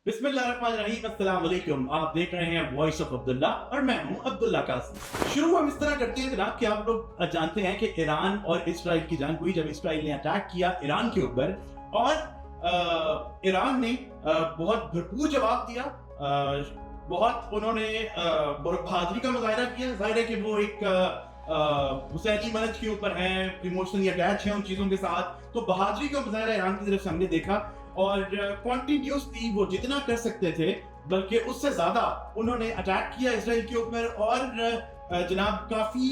बिस्मिल्लाहिर्रहमानिर्रहीम, अस्सलाम वालेकुम। आप देख रहे हैं वॉइस ऑफ अब्दुल्ला और मैं हूं अब्दुल्ला कासिम। शुरू हम इस तरह करते हैं जनाब कि आप लोग जानते हैं कि ईरान और इजराइल की जंग हुई जब इजराइल ने अटैक किया ईरान के ऊपर और ईरान ने बहुत भरपूर जवाब दिया। बहुत उन्होंने बहादुरी का मुजाहरा किया। जाहिर है कि वो एक हुसैनी मनहज के ऊपर है, इमोशनली अटैच है उन चीज़ों के साथ, तो बहादुरी का मुजाहरा ईरान की तरफ से हमने देखा और कॉन्टिन्यूसली वो जितना कर सकते थे बल्कि उससे ज़्यादा उन्होंने अटैक किया इजराइल के ऊपर और जनाब काफ़ी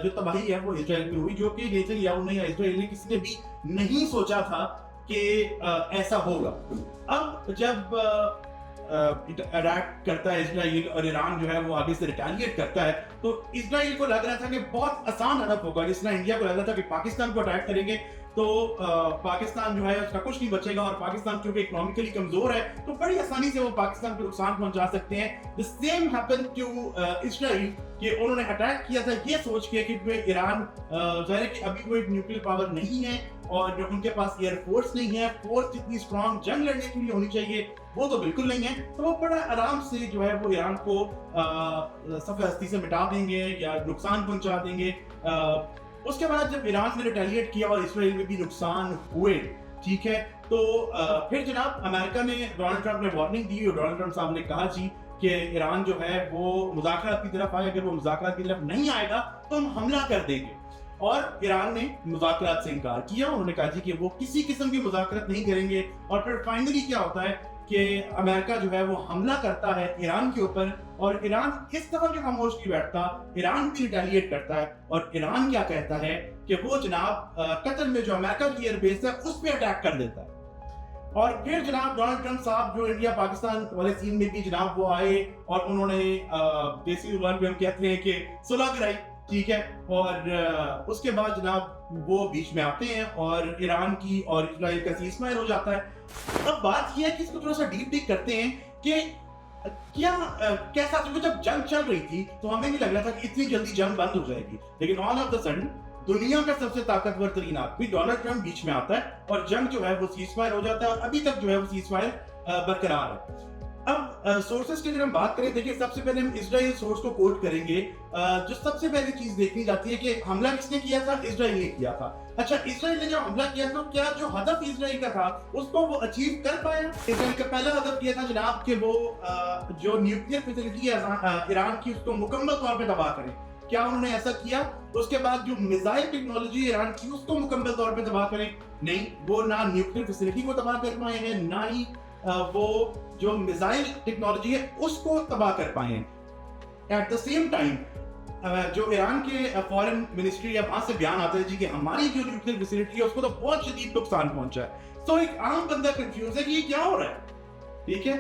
जो तबाही है वो इजराइल में हुई, जो कि नेतन्याहू ने या इजराइल ने किसी ने भी नहीं सोचा था कि ऐसा होगा। अब जब अटैक करता है इजराइल और ईरान जो है वो आगे से रिटेलिएट करता है, तो इजराइल को लग रहा था कि बहुत आसान हदफ होगा। जिस तरह इंडिया को लग रहा था कि पाकिस्तान को अटैक करेंगे तो पाकिस्तान जो है उसका कुछ नहीं बचेगा और पाकिस्तान क्योंकि इकोनॉमिकली कमजोर है तो बड़ी आसानी से वो पाकिस्तान को नुकसान पहुंचा सकते हैं। The same happened to Israel कि उन्होंने अटैक किया था ये सोच के कि ईरान जाहिर है कि अभी कोई न्यूक्लियर पावर नहीं है और जो उनके पास एयरफोर्स नहीं है, फोर्स इतनी स्ट्रॉन्ग जंग लड़ने के लिए होनी चाहिए वो तो बिल्कुल नहीं है, तो वो बड़ा आराम से जो है वो ईरान को सफ़े हस्ती से मिटा देंगे या नुकसान पहुंचा देंगे। उसके बाद जब ईरान ने रिटेलिएट किया और इसराइल में भी नुकसान हुए, ठीक है, तो फिर जनाब अमेरिका ने डोनाल्ड ट्रंप ने वार्निंग दी और डोनाल्ड ट्रंप साहब ने कहा जी कि ईरान जो है वो मुज़ाकरात की तरफ आए, अगर वो मुज़ाकरात की तरफ नहीं आएगा तो हम हमला कर देंगे। और ईरान ने मुज़ाकरात से इनकार किया। उन्होंने कहा जी कि वो किसी किस्म की मुज़ाकरात नहीं करेंगे और फिर फाइनली क्या होता है कि अमेरिका जो है वो हमला करता है ईरान के ऊपर और ईरान इस तरह के खामोश नहीं बैठता, ईरान भी रिटेलिएट करता है और ईरान क्या कहता है कि वो जनाब कतर में जो अमेरिका की एयरबेस है उस पर अटैक कर देता है। और फिर जनाब डोनाल्ड ट्रंप साहब जो इंडिया पाकिस्तान वाले सीन में भी जनाब वो आए और उन्होंने देसी जुबान में हम कहते हैं कि सुलह कराई, ठीक है, और उसके बाद जनाब वो बीच में आते हैं और ईरान की और इजराइल का सीज़फायर हो जाता है। अब बात यह है कि इसको थोड़ा सा डीप डीप करते हैं कि क्या कैसा जब जंग चल रही थी तो हमें नहीं लग रहा था कि इतनी जल्दी जंग बंद हो जाएगी, लेकिन ऑल ऑफ द सडन दुनिया का सबसे ताकतवर तरीन आदमी डोनाल्ड ट्रंप बीच में आता है और जंग जो है वो सीज़फायर हो जाता है और अभी तक जो है वो सीज़फायर बरकरार है। अब सोर्सेस की अगर हम बात करें, देखिए सबसे पहले हम इजराइल सोर्स को कोट करेंगे। जो सबसे पहली चीज देखनी जाती है कि हमला किसने किया था, इजराइल ने किया था। अच्छा, इजराइल ने जब हमला किया तो क्या जो हदफ इजराइल का था उसको वो अचीव कर पाया? इजराइल का पहला हदफ यह था जनाब कि वो जो न्यूक्लियर फैसिलिटी है ईरान की उसको मुकम्मल तौर पर तबाह करें। क्या उन्होंने ऐसा किया? उसके बाद जो मिसाइल टेक्नोलॉजी ईरान की उसको मुकम्मल तौर पर तबाह करें? नहीं, वो ना न्यूक्लियर फैसिलिटी को तबाह कर पाए हैं, ना ही वो जो मिसाइल टेक्नोलॉजी है उसको तबाह कर पाए हैं। एट द सेम टाइम जो ईरान के फॉरेन मिनिस्ट्री है वहां से बयान आता है जी कि हमारी जो न्यूक्लियर फैसिलिटी है उसको तो बहुत शदीद नुकसान पहुंचा है। तो एक आम बंदा कंफ्यूज है कि ये क्या हो रहा है, ठीक है।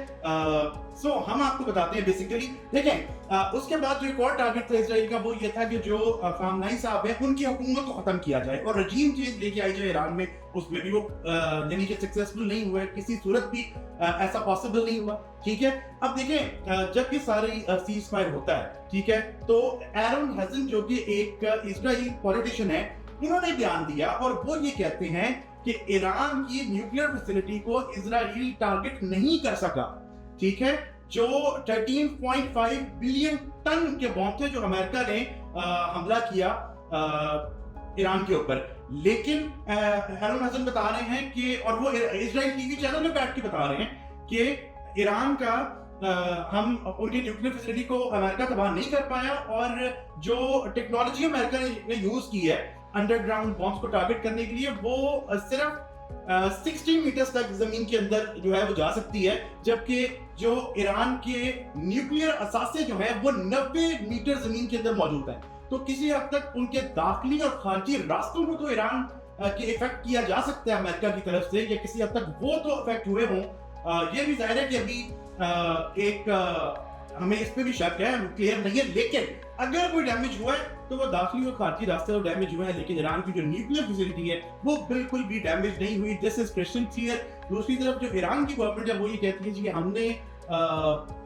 सो हम आपको बताते हैं बेसिकली। देखें उसके बाद जो एक और टारगेट था इजराइल का वो ये था कि जो खामनेई साहब है उनकी हुकूमत को खत्म किया जाए और रजीम चेंज लेके आई जाए ईरान में। उसमें भी वो यानी कि सक्सेसफुल नहीं हुआ, किसी सूरत भी ऐसा पॉसिबल नहीं हुआ, ठीक है। अब देखें जब ये सारी सीज़फायर होता है, ठीक है, तो एरन हेजन जो कि एक इजरायली पॉलिटिशियन है, इन्होंने बयान दिया और वो ये कहते हैं कि ईरान की न्यूक्लियर फैसिलिटी को इजराइल टारगेट नहीं कर सका, ठीक है। जो 13.5 बिलियन टन के बॉम्ब थे जो अमेरिका ने हमला किया ईरान के ऊपर, लेकिन एरन हेजन बता रहे हैं कि, और वो इजराइल टीवी चैनल में बैठ के बता रहे हैं कि ईरान का हम उनकी न्यूक्लियर फैसिलिटी को अमेरिका तबाह नहीं कर पाया और जो टेक्नोलॉजी अमेरिका ने यूज की है अंडरग्राउंड बॉम्ब्स को टारगेट करने के लिए वो सिर्फ 60 मीटर तक जमीन के अंदर जो है वो जा सकती है, जबकि जो ईरान के न्यूक्लियर असासे जो है वो 90 मीटर जमीन के अंदर मौजूद है। तो किसी हद तक उनके दाखिली और खारजी रास्तों को तो ईरान के इफेक्ट किया जा सकता है अमेरिका की तरफ से, या किसी हद तक वो तो इफेक्ट हुए हों। ये भी जाहिर है कि अभी एक हमें इस पे भी शक है, क्लियर नहीं है, लेकिन अगर कोई डैमेज हुआ है तो वो दाखिली और खारजी रास्ते पर डैमेज हुआ है, लेकिन ईरान की जो न्यूक्लियर फैसिलिटी है वो बिल्कुल भी डैमेज नहीं हुई। This is crystal clear. दूसरी तरफ जो ईरान की गवर्नमेंट है वो ये कहती है कि हमने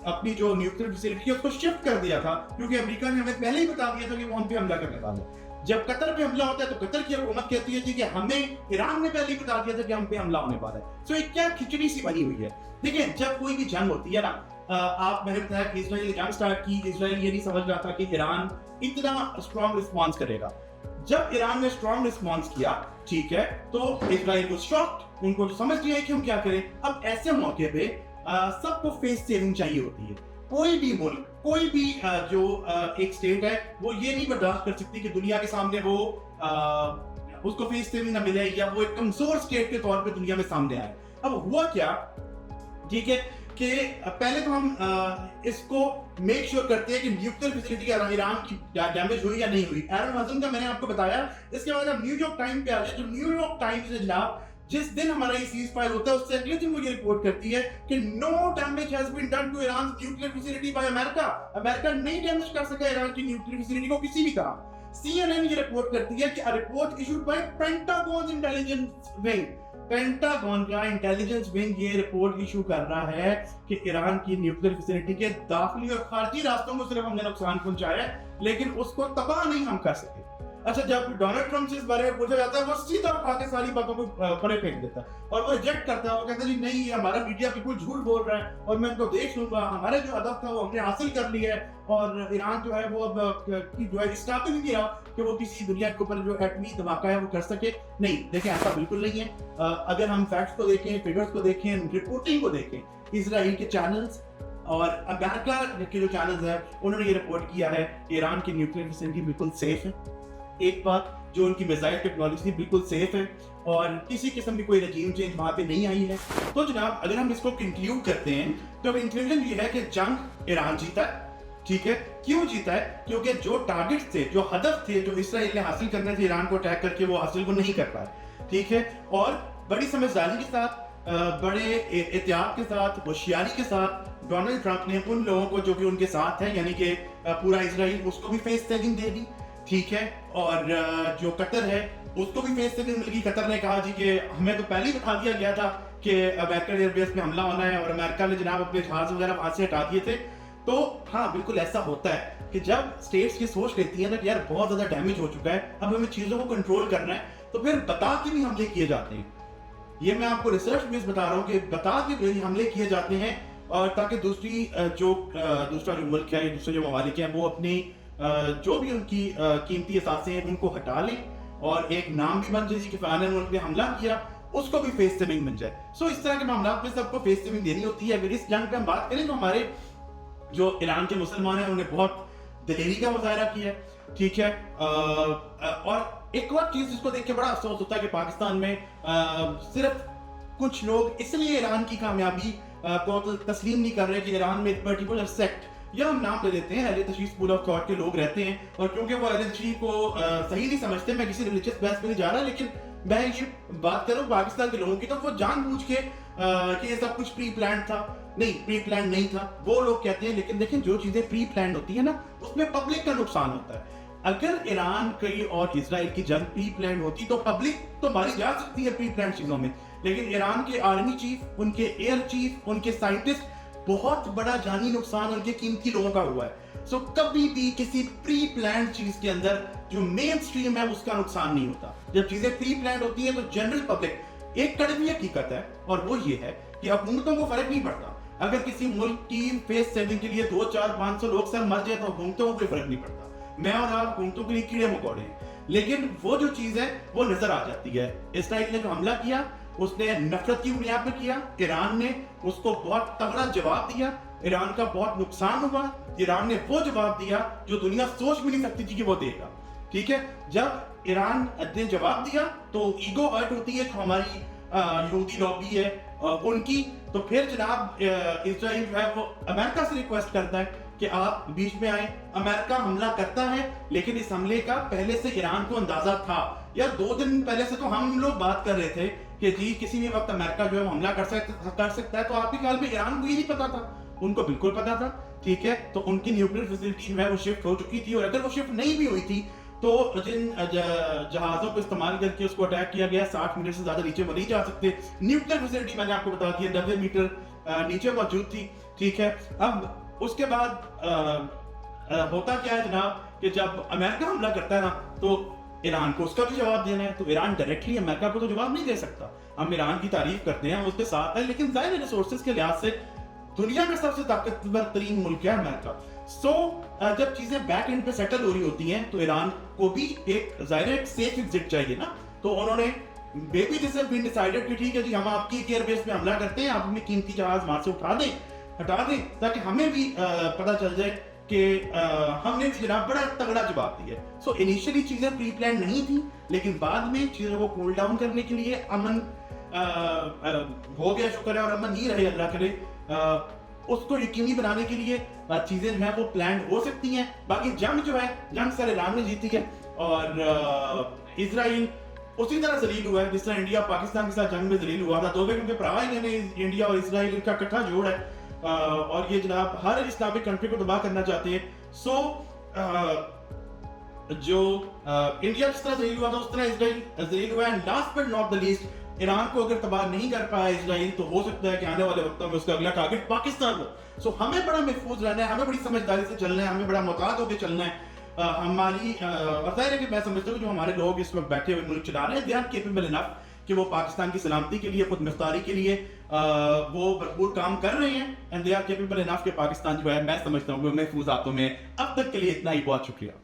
अपनी जो न्यूक्लियर फैसिलिटी है उसको शिफ्ट कर दिया था क्योंकि अमेरिका ने हमें पहले ही बता दिया था कि वो हम पे हमला करने वाला है। जब कतर पे हमला होता है तो कतर की हुकूमत कहती है कि हमें ईरान ने पहले बता दिया था कि हम पे हमला होने वाला है। सो एक क्या खिचड़ी सी बनी हुई है। देखिए जब कोई भी जंग होती है ना, आप मैंने बताया कि इसराइल ने जंग स्टार्ट की, इसराइल ये नहीं समझ रहा था कि ईरान इतना स्ट्रॉन्ग रिस्पॉन्स करेगा। जब ईरान ने स्ट्रॉन्ग रिस्पॉन्स किया, ठीक है, तो इसराइल को शॉक्ड, उनको समझ लिया कि हम क्या करें। अब ऐसे मौके पे सबको फेस सेविंग चाहिए होती है। कोई भी मुल्क, कोई भी जो एक स्टेट है, वो ये नहीं बर्दाश्त कर सकती कि दुनिया के सामने वो उसको फेस सेविंग ना मिले या वो एक कमजोर स्टेट के तौर पे दुनिया में सामने आए। अब हुआ क्या, ठीक है, कि पहले तो हम इसको मेक श्योर करते हैं कि न्यूक्लियर फैसिलिटी ईरान की डैमेज हुई या नहीं हुई। एरन हसन का मैंने आपको बताया। इसके बाद अब न्यूयॉर्क टाइम पे आ जाए, तो न्यूयॉर्क टाइम्स ने जनाब जिस दिन हमारा ये सीज फायर होता है उससे अगले दिन वो ये रिपोर्ट करती है कि no damage has been done to Iran nuclear facility by America. America नहीं डैमेज कर सका ईरान की न्यूक्लियर फैसिलिटी को किसी भी तरह। CNN ये रिपोर्ट करती है कि a report issued by pentagon intelligence wing, pentagon का इंटेलिजेंस विंग ये रिपोर्ट इशू कर रहा है कि ईरान की न्यूक्लियर फैसिलिटी के दाखिली और खारजी रास्तों को सिर्फ हमने नुकसान पहुंचाया है, लेकिन उसको तबाह नहीं हम कर सके। अच्छा, जब डोनाल्ड ट्रम्प से इस बारे में पूछा जाता है, वो सीधा उठा के सारी बातों को परे फेंक देता है और वो रिजेक्ट करता है। वो कहता है जी नहीं, ये हमारा मीडिया बिल्कुल झूठ बोल रहा है और मैं इनको देख लूंगा, हमारे जो हदफ था वो हमने हासिल कर लिया है और ईरान जो है वो अब जो है स्टार्ट नहीं किया कि वो किसी दुनिया के ऊपर जो एटमी धमाका है वो कर सके। नहीं, देखिए ऐसा बिल्कुल नहीं है। अगर हम फैक्ट्स को देखें, फिगर्स को देखें, रिपोर्टिंग को देखें, इजराइल के चैनल्स और अमेरिका के जो चैनल्स हैं उन्होंने ये रिपोर्ट किया है ईरान की न्यूक्लियर फैसिलिटी बिल्कुल सेफ है। एक बात, जो उनकी मिसाइल टेक्नोलॉजी बिल्कुल सेफ है और किसी किस्म की कोई रजीम चेंज वहां पे नहीं आई है। तो जनाब अगर हम इसको कंक्लूड करते हैं तो इंक्लूजन ये है कि जंग ईरान जीता है। ठीक है, क्यों जीता है? क्योंकि जो टारगेट थे, जो हदफ थे, जो इसराइल ने हासिल करने थे ईरान को अटैक करके, वो हासिल को नहीं कर पाए। ठीक है, और बड़ी समझदारी के साथ, बड़े एहतियात के साथ, होशियारी के साथ डोनाल्ड ट्रंप ने उन लोगों को जो कि उनके साथ है, यानी कि पूरा इसराइल, उसको भी फेस सेविंग दे दी। ठीक है, और जो कतर है उसको भी फेस सेविंग मिल गई। कतर ने कहा जी कि हमें तो पहले ही बता दिया गया था कि अमेरिकन एयरबेस पे हमला होना है और अमेरिका ने जनाब अपने जहाज वगैरह वहां से हटा दिए थे। तो हाँ, बिल्कुल ऐसा होता है कि जब स्टेट्स की सोच लेती है ना कि यार बहुत ज्यादा डैमेज हो चुका है, अब हमें चीजों को कंट्रोल करना है, तो फिर बता के भी हमले किए जाते हैं। ये मैं आपको रिसर्च बेस बता रहा हूँ कि बता के भी हमले किए जाते हैं, और ताकि दूसरा जो मुल्क है, दूसरे जो ममालिक हैं, वो अपनी जो भी उनकी कीमती असासे हैं उनको हटा लें और एक नाम भी बन जाए कि फलाने मुल्क ने हमला किया, उसको भी फेस सेविंग मिल जाए। सो इस तरह के मामला में सबको फेस सेविंग देनी होती है। अगर इस जंग पे हम बात करें तो हमारे जो ईरान के मुसलमान हैं उन्होंने बहुत दिलेरी का मुजाहरा किया है। ठीक है, और एक और चीज जिसको देख के बड़ा अफसोस होता है कि पाकिस्तान में सिर्फ कुछ लोग इसलिए ईरान की कामयाबी को तस्लीम नहीं कर रहे कि ईरान में एक पर्टिकुलर सेक्ट, या हम नाम ले लेते हैं, अहले तशरीह स्कूल ऑफ थॉट के लोग रहते हैं, और क्योंकि वो अहले तशरीह को सही नहीं समझते, मैं किसी रिलीजियस बहस पे नहीं जा रहा, लेकिन मैं ये बात कर रहा हूँ पाकिस्तान के लोगों की, तो वो जानबूझ के कि ये सब कुछ प्री प्लान था। नहीं, प्री प्लान नहीं था, वो लोग कहते हैं। लेकिन देखें, जो चीजें प्री प्लान होती है ना, उसमें पब्लिक का नुकसान होता है। अगर ईरान की और इजराइल की जंग प्री प्लान होती तो पब्लिक तो मारी जा सकती है प्री प्लान चीजों में, लेकिन ईरान के आर्मी चीफ, उनके एयर चीफ, उनके साइंटिस्ट, बहुत बड़ा जानी नुकसान उनके कीमती लोगों का हुआ है। सो कभी भी किसी प्री प्लान चीज के अंदर जो मेन स्ट्रीम है उसका नुकसान नहीं होता। जब चीजें प्री प्लान होती है तो जनरल पब्लिक, एक कड़वी हकीकत है और वो ये है कि हुकूमतों को फर्क नहीं पड़ता। अगर किसी मुल्क की फेस सेविंग के लिए 2, 4, 500 लोग सर मर जाए तो हुकूमतों को कोई फर्क नहीं पड़ता। मैं और आप हुकूमतों के लिए कीड़े मकोड़े हैं, लेकिन वो जो चीज है वो नजर आ जाती है। इसराइल ने जो हमला किया उसने नफरत की बुनियाद पर किया, ईरान ने उसको बहुत तगड़ा जवाब दिया, ईरान का बहुत नुकसान हुआ। ईरान ने वो जवाब दिया जो दुनिया सोच भी नहीं सकती थी कि वो देगा। ठीक है, जब ईरान ने जवाब दिया तो ईगो हर्ट होती है, तो हमारी यहूदी लॉबी है उनकी, तो फिर जनाब इजराइल जो है वो अमेरिका से रिक्वेस्ट करता है कि आप बीच में आए। अमेरिका हमला करता है, लेकिन इस हमले का पहले से ईरान को अंदाजा था। यार 2 दिन पहले से तो हम लोग बात कर रहे थे कि जी किसी भी वक्त अमेरिका जो है हमला कर सकता है, तो आपके ख्याल में ईरान को ये नहीं पता था? उनको बिल्कुल पता था। ठीक है, तो उनकी न्यूक्लियर फैसिलिटी जो है वो शिफ्ट हो चुकी थी, और अगर वो शिफ्ट नहीं भी हुई थी तो जिन जहाजों को इस्तेमाल करके उसको अटैक किया गया, 60 मीटर से ज्यादा नीचे वो नहीं जा सकते। न्यूक्लियर फैसिलिटी मैंने आपको बता दी 90 मीटर नीचे मौजूद थी। ठीक है, अब उसके बाद होता क्या है जनाब कि जब अमेरिका हमला करता है ना, तो ईरान को उसका भी जवाब देना है, तो ईरान डायरेक्टली अमेरिका को तो जवाब नहीं दे सकता। हम ईरान की तारीफ करते हैं, हम उसके साथ हैं, लेकिन जाहिर है रिसोर्सेज के लिहाज से दुनिया का सबसे ताकतवर तरीन मुल्क है अमेरिका। सो जब चीजें बैक एंड पे सेटल हो रही होती हैं तो ईरान को भी एक जाहिर है एक सेफ एग्जिट चाहिए ना। तो उन्होंने baby this has been decided कि ठीक है जी, हम आपकी एयर बेस पे हमला करते हैं, आप अपनी कीमती जहाज वहां से हटा दें, ताकि हमें भी पता चल जाए कि हमने भी जनाब बड़ा तगड़ा जवाब दिया। सो इनिशियली चीजें प्री प्लान नहीं थी, लेकिन बाद में चीजों को कूल डाउन करने के लिए अमन हो गया, शुक्र है, और अमन ही रहे अल्लाह करे, उसको यकीनी बनाने के लिए चीजें जो है वो प्लान हो सकती हैं। बाकी जंग जो है, जंग सारे ईरान ने जीती है, और इजराइल उसी तरह जलील हुआ है जिस तरह इंडिया पाकिस्तान के साथ जंग में जलील हुआ था। दो क्योंकि भरा इन्होंने इंडिया और इजराइल का इकट्ठा जोड़ है, और ये जनाब हर इस्लामिक कंट्री को तबाह करना चाहते हैं। सो जो इंडिया जिस तरह जलील हुआ था उस तरह इजराइल जलील हुआ है। Last but not the least, Iran को अगर तबाह नहीं कर पाया इजराइल, तो हो सकता है कि आने वाले वक्तों में उसका अगला टारगेट पाकिस्तान हो। सो हमें बड़ा महफूज रहना है, हमें बड़ी समझदारी से चलना है, हमें बड़ा मुताद होकर चलना है। हमारी बताया है कि मैं समझता हूँ जो हमारे लोग इस वक्त बैठे हुए मुल्क चला रहे हैं, दे आर केपेबल इनफ कि वो पाकिस्तान की सलामती के लिए, खुद मुख्तारी के लिए वो भरपूर काम कर रहे हैं, and they are capable enough कि पाकिस्तान जो है, मैं समझता हूँ महफूज हाथों में। अब तक के लिए इतना ही, बहुत शुक्रिया।